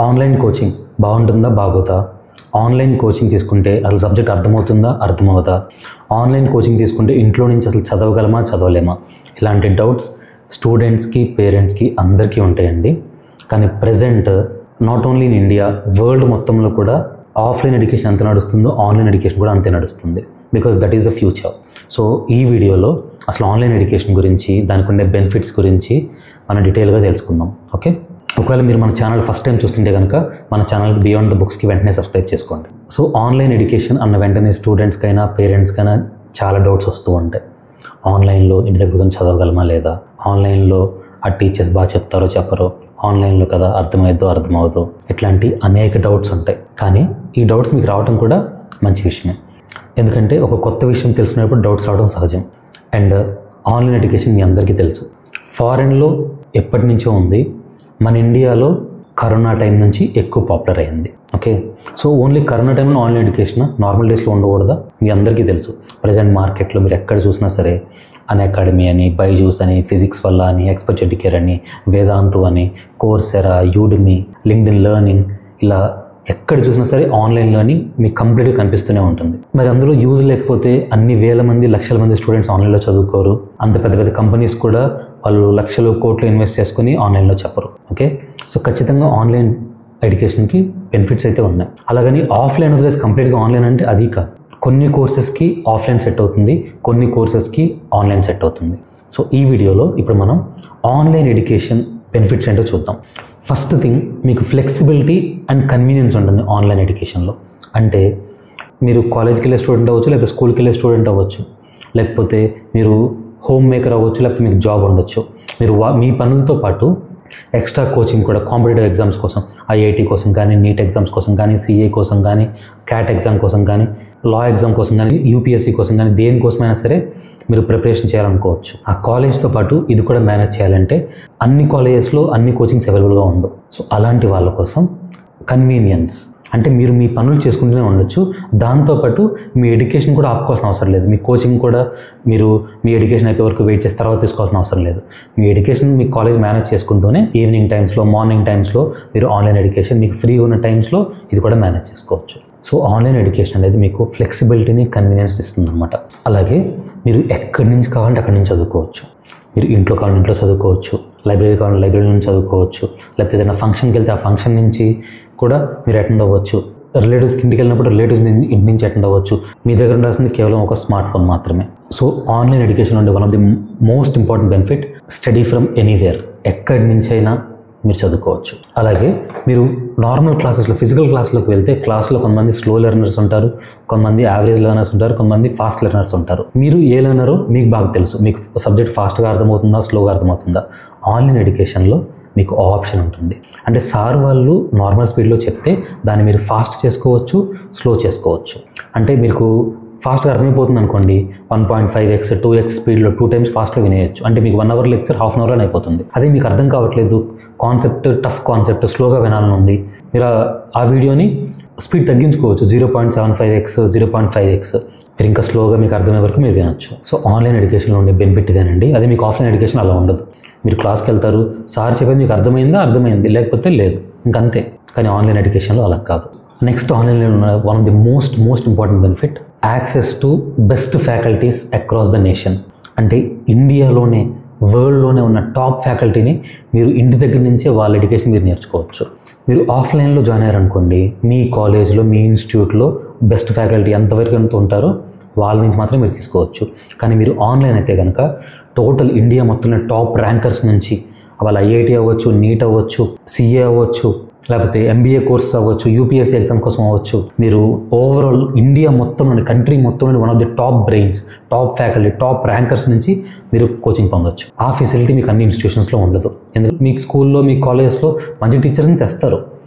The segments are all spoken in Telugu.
ఆన్లైన్ కోచింగ్ బాగుంటుందా బాగోదా? ఆన్లైన్ కోచింగ్ తీసుకుంటే అసలు సబ్జెక్ట్ అర్థమవుతుందా అర్థమవుతా? ఆన్లైన్ కోచింగ్ తీసుకుంటే ఇంట్లో నుంచి అసలు చదవగలమా చదవలేమా? ఇలాంటి డౌట్స్ స్టూడెంట్స్కి పేరెంట్స్కి అందరికీ ఉంటాయండి. కానీ present not only in India, world మొత్తంలో కూడా ఆఫ్లైన్ ఎడ్యుకేషన్ ఎంత నడుస్తుందో ఆన్లైన్ ఎడ్యుకేషన్ కూడా అంతే నడుస్తుంది. Because that is the future. So ఈ వీడియోలో అసలు ఆన్లైన్ ఎడ్యుకేషన్ గురించి, దానికి ఉండే బెనిఫిట్స్ గురించి మనం డీటెయిల్గా తెలుసుకుందాం. ఓకే, ఒకవేళ మీరు మన ఛానల్ ఫస్ట్ టైం చూస్తుంటే కనుక మన ఛానల్ బియాండ్ ద బుక్స్కి వెంటనే సబ్స్క్రైబ్ చేసుకోండి. సో ఆన్లైన్ ఎడ్యుకేషన్ అన్న వెంటనే స్టూడెంట్స్కైనా పేరెంట్స్కైనా చాలా డౌట్స్ వస్తూ ఉంటాయి. ఆన్లైన్లో ఇంటి దగ్గర నుంచి చదవగలమా లేదా? ఆన్లైన్లో ఆ టీచర్స్ బాగా చెప్తారో చెప్పరో? ఆన్లైన్లో కదా అర్థమవుతుందో అర్థమవుతుందో? ఇట్లాంటి అనేక డౌట్స్ ఉంటాయి. కానీ ఈ డౌట్స్ మీకు రావడం కూడా మంచి విషయమే. ఎందుకంటే ఒక కొత్త విషయం తెలిసినప్పుడు డౌట్స్ రావడం సహజం. అండ్ ఆన్లైన్ ఎడ్యుకేషన్ మీ అందరికీ తెలుసు, ఫారెన్లో ఎప్పటి నుంచో ఉంది. మన ఇండియాలో కరోనా టైం నుంచి ఎక్కువ పాపులర్ అయింది. ఓకే, సో ఓన్లీ కరోనా టైంలో ఆన్లైన్ ఎడ్యుకేషన్ నార్మల్ డేస్లో ఉండకూడదా? మీ అందరికీ తెలుసు. ప్రజెంట్ మార్కెట్లో మీరు ఎక్కడ చూసినా సరే అన్అకాడమీ అని, బైజూస్ అని, ఫిజిక్స్ వల్ల అని, ఎక్స్పర్ట్ ఎడ్యుకేర్ అని, వేదాంతు అని, కోర్సెరా, యూడెమీ, లింక్డ్ఇన్ లెర్నింగ్, ఇలా ఎక్కడ చూసినా సరే ఆన్లైన్ లెర్నింగ్ మీకు కంప్లీట్గా కనిపిస్తూనే ఉంటుంది. మరి అందులో యూజ్ లేకపోతే అన్ని వేల మంది లక్షల మంది స్టూడెంట్స్ ఆన్లైన్లో చదువుకోరు. అంత పెద్ద పెద్ద కంపెనీస్ కూడా వాళ్ళు లక్షలు కోట్లు ఇన్వెస్ట్ చేసుకుని ఆన్లైన్లో చెప్పరు. ఓకే, సో ఖచ్చితంగా ఆన్లైన్ ఎడ్యుకేషన్కి బెనిఫిట్స్ అయితే ఉన్నాయి. అలాగని ఆఫ్లైన్ వదిలేసి కంప్లీట్గా ఆన్లైన్ అంటే అది కాదు. కొన్ని కోర్సెస్కి ఆఫ్లైన్ సెట్ అవుతుంది, కొన్ని కోర్సెస్కి ఆన్లైన్ సెట్ అవుతుంది. సో ఈ వీడియోలో ఇప్పుడు మనం ఆన్లైన్ ఎడ్యుకేషన్ బెనిఫిట్స్ ఏంటో చూద్దాం. ఫస్ట్ థింగ్, మీకు ఫ్లెక్సిబిలిటీ అండ్ కన్వీనియన్స్ ఉంటుంది ఆన్లైన్ ఎడ్యుకేషన్లో. అంటే మీరు కాలేజ్కి వెళ్ళే స్టూడెంట్ అవ్వచ్చు, లేకపోతే స్కూల్కి వెళ్ళే స్టూడెంట్ అవ్వచ్చు, లేకపోతే మీరు హోమ్ మేకర్ అవ్వచ్చు, లేకపోతే మీకు జాబ్ ఉండొచ్చు. మీరు మీ పనులతో పాటు ఎక్స్ట్రా కోచింగ్ కూడా కాంపిటేటివ్ ఎగ్జామ్స్ కోసం, ఐఐటి కోసం కానీ, నీట్ ఎగ్జామ్స్ కోసం కానీ, సిఏ కోసం కానీ, క్యాట్ ఎగ్జామ్ కోసం కానీ, లా ఎగ్జామ్ కోసం కానీ, యూపీఎస్సీ కోసం కానీ, దేనికోసమైనా సరే మీరు ప్రిపరేషన్ చేయాలనుకోవచ్చు. ఆ కాలేజ్తో పాటు ఇది కూడా మేనేజ్ చేయాలంటే అన్ని కాలేజెస్లో అన్ని కోచింగ్స్ అవైలబుల్గా ఉండవు. సో అలాంటి వాళ్ళ కోసం కన్వీనియన్స్ అంటే మీరు మీ పనులు చేసుకుంటూనే ఉండొచ్చు, దాంతోపాటు మీ ఎడ్యుకేషన్ కూడా ఆపుకోవాల్సిన అవసరం లేదు. మీ కోచింగ్ కూడా మీరు మీ ఎడ్యుకేషన్ అయిపోయే వరకు వెయిట్ చేసి తర్వాత తీసుకోవాల్సిన అవసరం లేదు. మీ ఎడ్యుకేషన్ మీ కాలేజ్ మేనేజ్ చేసుకుంటూనే ఈవినింగ్ టైమ్స్లో, మార్నింగ్ టైమ్స్లో మీరు ఆన్లైన్ ఎడ్యుకేషన్, మీకు ఫ్రీ ఉన్న టైమ్స్లో ఇది కూడా మేనేజ్ చేసుకోవచ్చు. సో ఆన్లైన్ ఎడ్యుకేషన్ అనేది మీకు ఫ్లెక్సిబిలిటీని, కన్వీనియన్స్ ఇస్తుంది అనమాట. అలాగే మీరు ఎక్కడి నుంచి కావాలంటే అక్కడి నుంచి చదువుకోవచ్చు. మీరు ఇంట్లో కావాలంటే ఇంట్లో చదువుకోవచ్చు, లైబ్రరీ కావాలంటే లైబ్రరీ నుంచి చదువుకోవచ్చు, లేకపోతే ఏదైనా ఫంక్షన్కి వెళ్తే ఆ ఫంక్షన్ నుంచి కూడా మీరు అటెండ్ అవ్వచ్చు. రిలేటివ్స్కి ఇంటికి వెళ్ళినప్పుడు రిలేటివ్స్ ఇంటి నుంచి అటెండ్ అవ్వచ్చు. మీ దగ్గర ఉండాల్సింది కేవలం ఒక స్మార్ట్ ఫోన్ మాత్రమే. సో ఆన్లైన్ ఎడ్యుకేషన్ ఉండే one of the most important benefit, study from anywhere, ఎక్కడి నుంచైనా మీరు చదువుకోవచ్చు. అలాగే మీరు నార్మల్ క్లాసెస్లో, ఫిజికల్ క్లాస్లోకి వెళ్తే క్లాస్లో కొంతమంది స్లో లెర్నర్స్ ఉంటారు, కొంతమంది యావరేజ్ లెర్నర్స్ ఉంటారు, కొంతమంది ఫాస్ట్ లెర్నర్స్ ఉంటారు. మీరు ఏ లెర్నరో మీకు బాగా తెలుసు. మీకు సబ్జెక్ట్ ఫాస్ట్గా అర్థమవుతుందా, స్లోగా అర్థమవుతుందా? ఆన్లైన్ ఎడ్యుకేషన్లో మీకు ఆప్షన్ ఉంటుంది. అంటే సార్ వాళ్ళు నార్మల్ స్పీడ్లో చెప్తే దాన్ని మీరు ఫాస్ట్ చేసుకోవచ్చు, స్లో చేసుకోవచ్చు. అంటే మీకు ఫాస్ట్గా అర్థమైపోతుంది అనుకోండి, 1.5x 2x స్పీడ్లో 2 times ఫాస్ట్గా వినేయచ్చు. అంటే మీకు 1 hour లెక్చర్ ½ hourలో అయిపోతుంది. అదే మీకు అర్థం కావట్లేదు, కాన్సెప్ట్ టఫ్ కాన్సెప్ట్ స్లోగా వినాలని ఉంది, మీరు ఆ వీడియోని స్పీడ్ తగ్గించుకోవచ్చు. 0.75x 0.5x మీరు ఇంకా స్లోగా మీకు అర్థమయ్యే వరకు మీరు వినొచ్చు. సో ఆన్లైన్ ఎడ్యుకేషన్లో ఉండే బెనిఫిట్ ఇదేనండి. అదే మీకు ఆఫ్లైన్ ఎడ్యుకేషన్ అలా ఉండదు. మీరు క్లాస్కి వెళ్తారు, సార్ చెప్పేది మీకు అర్థమైంది, లేకపోతే లేదు, ఇంకంతే. కానీ ఆన్లైన్ ఎడ్యుకేషన్లో అలా కాదు. నెక్స్ట్ ఆన్లైన్లో ఉన్న one of the most important benefit, access to best faculties across the nation. అంటే ఇండియాలోనే, వరల్డ్లోనే ఉన్న టాప్ ఫ్యాకల్టీని మీరు ఇంటి దగ్గర నుంచే వాళ్ళ ఎడ్యుకేషన్ మీరు నేర్చుకోవచ్చు. మీరు ఆఫ్లైన్లో జాయిన్ అయ్యారనుకోండి, మీ కాలేజ్లో, మీ ఇన్స్టిట్యూట్లో బెస్ట్ ఫ్యాకల్టీ ఎంతవరకు ఎంత ఉంటారో వాళ్ళ నుంచి మాత్రం మీరు తీసుకోవచ్చు. కానీ మీరు ఆన్లైన్ అయితే కనుక టోటల్ ఇండియా మొత్తంలో టాప్ ర్యాంకర్స్ నుంచి, వాళ్ళ ఐఐటి అవ్వచ్చు, నీట్ అవ్వచ్చు, సిఏ అవ్వచ్చు, లేకపోతే ఎంబీఏ కోర్స్ అవ్వచ్చు, యూపీఎస్సీ ఎగ్జామ్ కోసం అవ్వచ్చు, మీరు ఓవరాల్ ఇండియా మొత్తంలోని, కంట్రీ మొత్తంలోని one of the top brains, top faculty, top rankers నుంచి మీరు కోచింగ్ పొందొచ్చు. ఆ ఫెసిలిటీ మీకు అన్ని ఇన్స్టిట్యూషన్స్లో ఉండదు. ఎందుకంటే మీకు స్కూల్లో, మీ కాలేజెస్లో మంచి టీచర్స్ని తెస్తారు,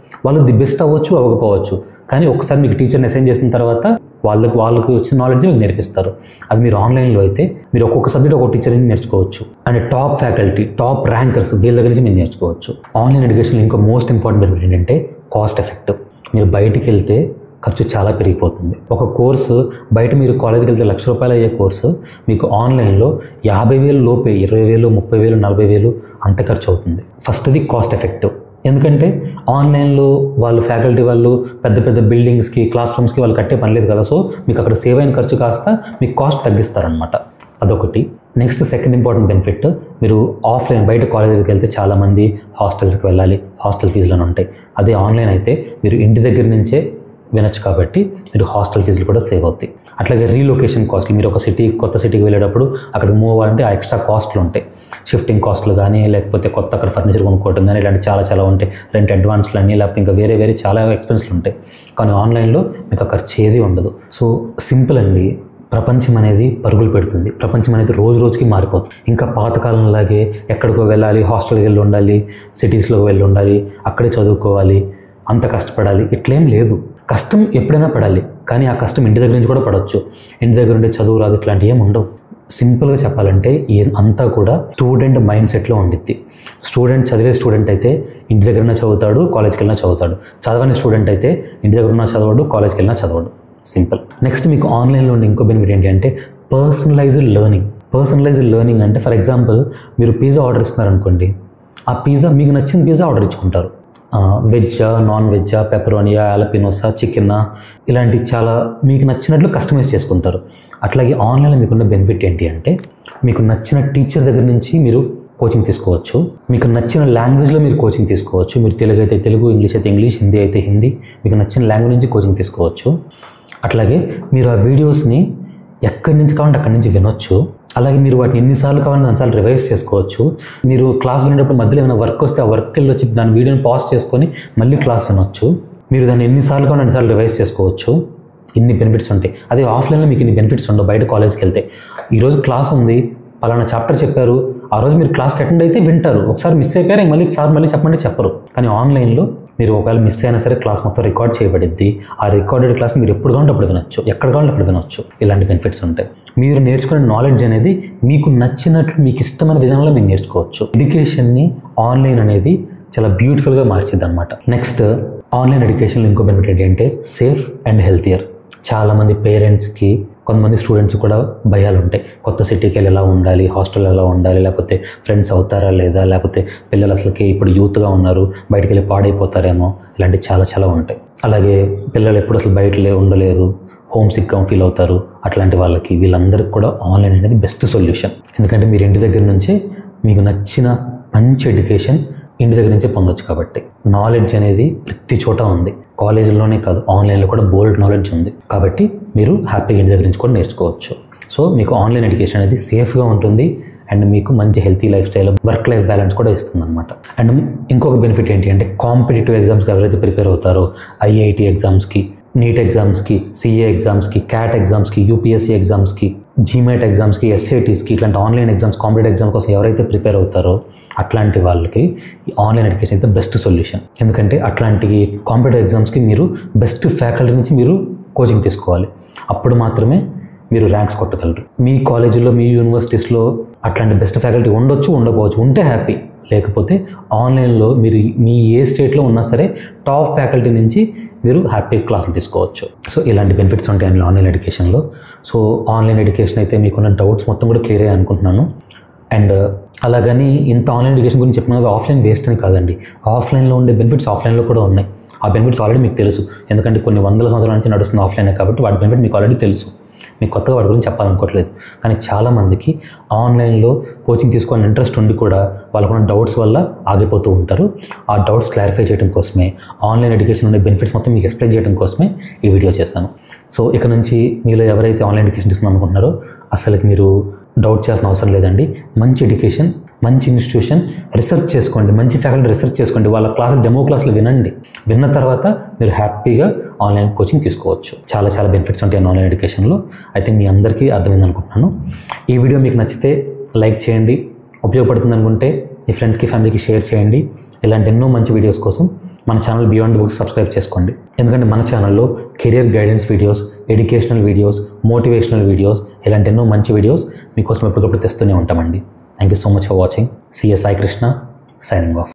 వాళ్ళు ది బెస్ట్ అవ్వచ్చు, అవ్వకపోవచ్చు. కానీ ఒకసారి మీకు టీచర్ని అసైన్ చేసిన తర్వాత వాళ్ళకి వచ్చిన నాలెడ్జ్ మీకు నేర్పిస్తారు. అది మీరు ఆన్లైన్లో అయితే మీరు ఒక్కొక్క సబ్జెక్ట్ ఒక్కొక్క టీచర్ నుంచి నేర్చుకోవచ్చు. And top faculty, top rankers వీళ్ళ దగ్గర నుంచి మీరు నేర్చుకోవచ్చు. ఆన్లైన్ ఎడ్యుకేషన్లో ఇంకా మోస్ట్ ఇంపార్టెంట్ బెనిఫిట్ ఏంటంటే కాస్ట్ ఎఫెక్టివ్. మీరు బయటికి వెళ్తే ఖర్చు చాలా పెరిగిపోతుంది. ఒక కోర్సు బయట మీరు కాలేజ్కి వెళ్తే ₹1,00,000 అయ్యే కోర్సు మీకు ఆన్లైన్లో 50,000 లోపే, 20,000, 30,000, 40,000 అంత ఖర్చు అవుతుంది. ఫస్ట్ది కాస్ట్ ఎఫెక్టివ్. ఎందుకంటే ఆన్లైన్లో వాళ్ళు ఫ్యాకల్టీ వాళ్ళు పెద్ద పెద్ద బిల్డింగ్స్కి క్లాస్ రూమ్స్కి వాళ్ళు కట్టే పని లేదు కదా. సో మీకు అక్కడ సేవ్ అయిన ఖర్చు కాస్త మీకు కాస్ట్ తగ్గిస్తారనమాట. అదొకటి. నెక్స్ట్ సెకండ్ ఇంపార్టెంట్ బెనిఫిట్, మీరు ఆఫ్లైన్ బయట కాలేజీకి వెళ్తే చాలామంది హాస్టల్స్కి వెళ్ళాలి, హాస్టల్ ఫీజులను ఉంటాయి. అదే ఆన్లైన్ అయితే మీరు ఇంటి దగ్గర నుంచే వినొచ్చు కాబట్టి మీరు హాస్టల్ ఫీజులు కూడా సేవ్ అవుతాయి. అట్లాగే రీలొకేషన్ కాస్ట్లు, మీరు ఒక కొత్త సిటీకి వెళ్ళేటప్పుడు అక్కడ మూవ్ అవ్వాలంటే ఆ ఎక్స్ట్రా కాస్ట్లు ఉంటాయి. షిఫ్టింగ్ కాస్ట్లు కానీ, లేకపోతే కొత్త అక్కడ ఫర్నిచర్ కొనుక్కోవడం కానీ, ఇలాంటి చాలా ఉంటాయి. రెంట్ అడ్వాన్స్లు అని, లేకపోతే ఇంకా వేరే చాలా ఎక్స్పెన్స్లు ఉంటాయి. కానీ ఆన్లైన్లో మీకు ఆ ఖర్చు ఏది ఉండదు. సో సింపుల్ అండి. ప్రపంచం అనేది పరుగులు పెడుతుంది. ప్రపంచం అనేది రోజుకి మారిపోతుంది. ఇంకా పాతకాలంలాగే ఎక్కడికో వెళ్ళాలి, హాస్టల్కి వెళ్ళి ఉండాలి, సిటీస్లోకి వెళ్ళి ఉండాలి, అక్కడే చదువుకోవాలి, అంత కష్టపడాలి, ఇట్లేం లేదు. కష్టం ఎప్పుడైనా పడాలి, కానీ ఆ కష్టం ఇంటి దగ్గర నుంచి కూడా పడవచ్చు. ఇంటి దగ్గర ఉండే చదువు రాదు, ఇట్లాంటివి ఏమి ఉండవు. సింపుల్గా చెప్పాలంటే అంతా కూడా స్టూడెంట్ మైండ్ సెట్లో ఉండిద్ది. చదివే స్టూడెంట్ అయితే ఇంటి దగ్గరనే చదువుతాడు, కాలేజ్కి వెళ్ళినా చదువుతాడు. చదవని స్టూడెంట్ అయితే ఇంటి దగ్గర ఉన్నా చదవడు, కాలేజ్కి వెళ్ళినా చదవడు. సింపుల్. నెక్స్ట్ మీకు ఆన్లైన్లో ఉండే ఇంకో బెనిఫిట్ ఏంటి అంటే పర్సనలైజ్డ్ లెర్నింగ్ అంటే ఫర్ ఎగ్జాంపుల్ మీరు పిజ్జా ఆర్డర్ ఇస్తున్నారనుకోండి, ఆ పిజ్జా మీకు నచ్చిన పిజ్జా ఆర్డర్ ఇచ్చుకుంటారు. వెజ్జా, నాన్ వెజ్జా, పెపరోనియా, ఆలపినోసా, చికెనా, ఇలాంటి చాలా మీకు నచ్చినట్లు కస్టమైజ్ చేసుకుంటారు. అట్లాగే ఆన్లైన్లో మీకున్న బెనిఫిట్ ఏంటి అంటే మీకు నచ్చిన టీచర్ దగ్గర నుంచి మీరు కోచింగ్ తీసుకోవచ్చు. మీకు నచ్చిన లాంగ్వేజ్లో మీరు కోచింగ్ తీసుకోవచ్చు. మీరు తెలుగు అయితే తెలుగు, ఇంగ్లీష్ అయితే ఇంగ్లీష్, హిందీ అయితే హిందీ, మీకు నచ్చిన లాంగ్వేజ్ నుంచి కోచింగ్ తీసుకోవచ్చు. అట్లాగే మీరు ఆ వీడియోస్ని ఎక్కడి నుంచి కావాలంటే అక్కడి నుంచి వినొచ్చు. అలాగే మీరు వాటిని ఎన్నిసార్లు కావాలంటే అన్నిసార్లు రివైజ్ చేసుకోవచ్చు. మీరు క్లాస్ వినేటప్పుడు మధ్యలో ఏమైనా వర్క్ వస్తే ఆ వర్క్కి వెళ్ళి వచ్చి దాని వీడియోని పాజ్ చేసుకొని మళ్ళీ క్లాస్ వినొచ్చు. మీరు దాన్ని ఎన్నిసార్లు కావాలంటే అన్నిసార్లు రివైజ్ చేసుకోవచ్చు. ఇన్ని బెనిఫిట్స్ ఉంటాయి. అదే ఆఫ్లైన్లో మీకు ఇన్ని బెనిఫిట్స్ ఉండవు. బయట కాలేజ్కి వెళ్తే ఈరోజు క్లాస్ ఉంది, పలానా చాప్టర్ చెప్పారు, ఆ రోజు మీరు క్లాస్కి అటెండ్ అయితే వింటారు. ఒకసారి మిస్ అయిపోయారు, మళ్ళీ చెప్పమంటే చెప్పరు. కానీ ఆన్లైన్లో మీరు ఒకవేళ మిస్ అయినా సరే క్లాస్ మొత్తం రికార్డ్ చేయబడిద్ది. ఆ రికార్డెడ్ క్లాస్ మీరు ఎప్పుడు కావాలంటే అప్పుడు వినొచ్చు, ఎక్కడ కావాలంటే అప్పుడు వినొచ్చు. ఇలాంటి బెనిఫిట్స్ ఉంటాయి. మీరు నేర్చుకునే నాలెడ్జ్ అనేది మీకు నచ్చినట్లు, మీకు ఇష్టమైన విధానంలో మీరు నేర్చుకోవచ్చు. ఎడ్యుకేషన్ని ఆన్లైన్ అనేది చాలా బ్యూటిఫుల్గా మార్చిద్ది అనమాట. నెక్స్ట్ ఆన్లైన్ ఎడ్యుకేషన్లో ఇంకో బెనిఫిట్ ఏంటంటే సేఫ్ అండ్ హెల్తియర్. చాలామంది పేరెంట్స్కి, కొంతమంది స్టూడెంట్స్ కూడా భయాలు ఉంటాయి. కొత్త సిటీకి వెళ్ళి ఎలా ఉండాలి, హాస్టల్ ఎలా ఉండాలి, లేకపోతే ఫ్రెండ్స్ అవుతారా లేదా, లేకపోతే పిల్లలు అసలుకి ఇప్పుడు యూత్గా ఉన్నారు, బయటికి వెళ్ళి పాడైపోతారేమో, ఇలాంటివి చాలా ఉంటాయి. అలాగే పిల్లలు ఎప్పుడు అసలు బయట ఉండలేరు, హోమ్ సిక్గా ఫీల్ అవుతారు. అట్లాంటి వాళ్ళకి వీళ్ళందరికీ కూడా ఆన్లైన్ అనేది బెస్ట్ సొల్యూషన్. ఎందుకంటే మీరు ఇంటి దగ్గర నుంచే మీకు నచ్చిన మంచి ఎడ్యుకేషన్ ఇంటి దగ్గర నుంచే పొందొచ్చు. కాబట్టి నాలెడ్జ్ అనేది ప్రతి చోట ఉంది. కాలేజీలోనే కాదు, ఆన్లైన్లో కూడా బోల్డ్ నాలెడ్జ్ ఉంది. కాబట్టి మీరు హ్యాపీగా ఇంటి దగ్గర నుంచి కూడా నేర్చుకోవచ్చు. సో మీకు ఆన్లైన్ ఎడ్యుకేషన్ అనేది సేఫ్గా ఉంటుంది అండ్ మీకు మంచి healthy life style, work life balance కూడా ఇస్తుంది అనమాట. అండ్ ఇంకొక బెనిఫిట్ ఏంటి అంటే కాంపిటేటివ్ ఎగ్జామ్స్కి ఎవరైతే ప్రిపేర్ అవుతారో, ఐఐటి ఎగ్జామ్స్కి, నీట్ ఎగ్జామ్స్కి, సిఏ ఎగ్జామ్స్కి, క్యాట్ ఎగ్జామ్స్కి, యూపీఎస్సీ ఎగ్జామ్స్కి, జీమెట్ ఎగ్జామ్స్కి, ఎస్ఐటీస్కి, ఇట్లాంటి ఆన్లైన్ ఎగ్జామ్స్, కాంపిటేటివ్ ఎగ్జామ్ కోసం ఎవరైతే ప్రిపేర్ అవుతారో అట్లాంటి వాళ్ళకి online education is the best solution. ఎందుకంటే అట్లాంటి కాంపిటేటివ్ ఎగ్జామ్స్కి మీరు బెస్ట్ ఫ్యాకల్టీ నుంచి మీరు కోచింగ్ తీసుకోవాలి. అప్పుడు మాత్రమే మీరు ర్యాంక్స్ కొట్టగలరు. మీ కాలేజీలో, మీ యూనివర్సిటీస్లో అట్లాంటి బెస్ట్ ఫ్యాకల్టీ ఉండొచ్చు, ఉండకపోవచ్చు. ఉంటే హ్యాపీ, లేకపోతే ఆన్లైన్లో మీరు మీ ఏ స్టేట్లో ఉన్నా సరే టాప్ ఫ్యాకల్టీ నుంచి మీరు హ్యాపీ క్లాసులు తీసుకోవచ్చు. సో ఇలాంటి బెనిఫిట్స్ ఉంటాయి ఆన్లైన్ ఎడ్యుకేషన్లో. సో ఆన్లైన్ ఎడ్యుకేషన్ అయితే మీకున్న డౌట్స్ మొత్తం కూడా క్లియర్ అయ్యాయి అనుకుంటున్నాను. అండ్ అలాగని ఇంత ఆన్లైన్ ఎడ్యుకేషన్ గురించి చెప్పినది ఆఫ్లైన్ వేస్ట్ అని కాదండి. ఆఫ్లైన్లో ఉండే బెనిఫిట్స్ ఆఫ్లైన్లో కూడా ఉన్నాయి. ఆ బెనిఫిట్స్ ఆల్రెడీ మీకు తెలుసు. ఎందుకంటే కొన్ని వందల సంవత్సరాల నుంచి నడుస్తుంది ఆఫ్లైనే కాబట్టి వాటి బెనిఫిట్ మీకు ఆల్రెడీ తెలుసు. మీకు కొత్తగా వాటి గురించి చెప్పాలనుకోవట్లేదు. కానీ చాలామందికి ఆన్లైన్లో కోచింగ్ తీసుకోవాలని ఇంట్రెస్ట్ ఉండి కూడా వాళ్ళకున్న డౌట్స్ వల్ల ఆగిపోతూ ఉంటారు. ఆ డౌట్స్ క్లారిఫై చేయడం కోసమే, ఆన్లైన్ ఎడ్యుకేషన్ ఉండే బెనిఫిట్స్ మొత్తం మీకు ఎక్స్ప్లెయిన్ చేయడం కోసమే ఈ వీడియో చేశాను. సో ఇక నుంచి మీలో ఎవరైతే ఆన్లైన్ ఎడ్యుకేషన్ తీసుకుందాం అనుకుంటున్నారో అసలుకి మీరు డౌట్ చేయాల్సిన అవసరం లేదండి. మంచి ఎడ్యుకేషన్, మంచి ఇన్స్టిట్యూషన్, రిసెర్చ్ చేసుకోండి, మంచి ఫ్యాకల్టీ రిసెర్చ్ చేసుకోండి, వాళ్ళ క్లాసులు, డెమో క్లాసులు వినండి. విన్న తర్వాత మీరు హ్యాపీగా ఆన్లైన్ కోచింగ్ తీసుకోవచ్చు. చాలా బెనిఫిట్స్ ఉంటాయి ఆన్లైన్ ఎడ్యుకేషన్లో. ఐ థింక్ మీ అందరికీ అర్థమైంది అనుకుంటున్నాను. ఈ వీడియో మీకు నచ్చితే లైక్ చేయండి, ఉపయోగపడుతుంది అనుకుంటే మీ ఫ్రెండ్స్కి, ఫ్యామిలీకి షేర్ చేయండి. ఇలాంటి ఎన్నో మంచి వీడియోస్ కోసం మన ఛానల్ బియాండ్ బుక్స్ సబ్స్క్రైబ్ చేసుకోండి. ఎందుకంటే మన ఛానల్లో career guidance videos, educational videos, motivational videos, ఇలాంటి ఎన్నో మంచి వీడియోస్ మీకోసం ఎప్పటికప్పుడు తెస్తూనే ఉంటామండి. Thank you so much for watching. See you, Sai Krishna, signing off.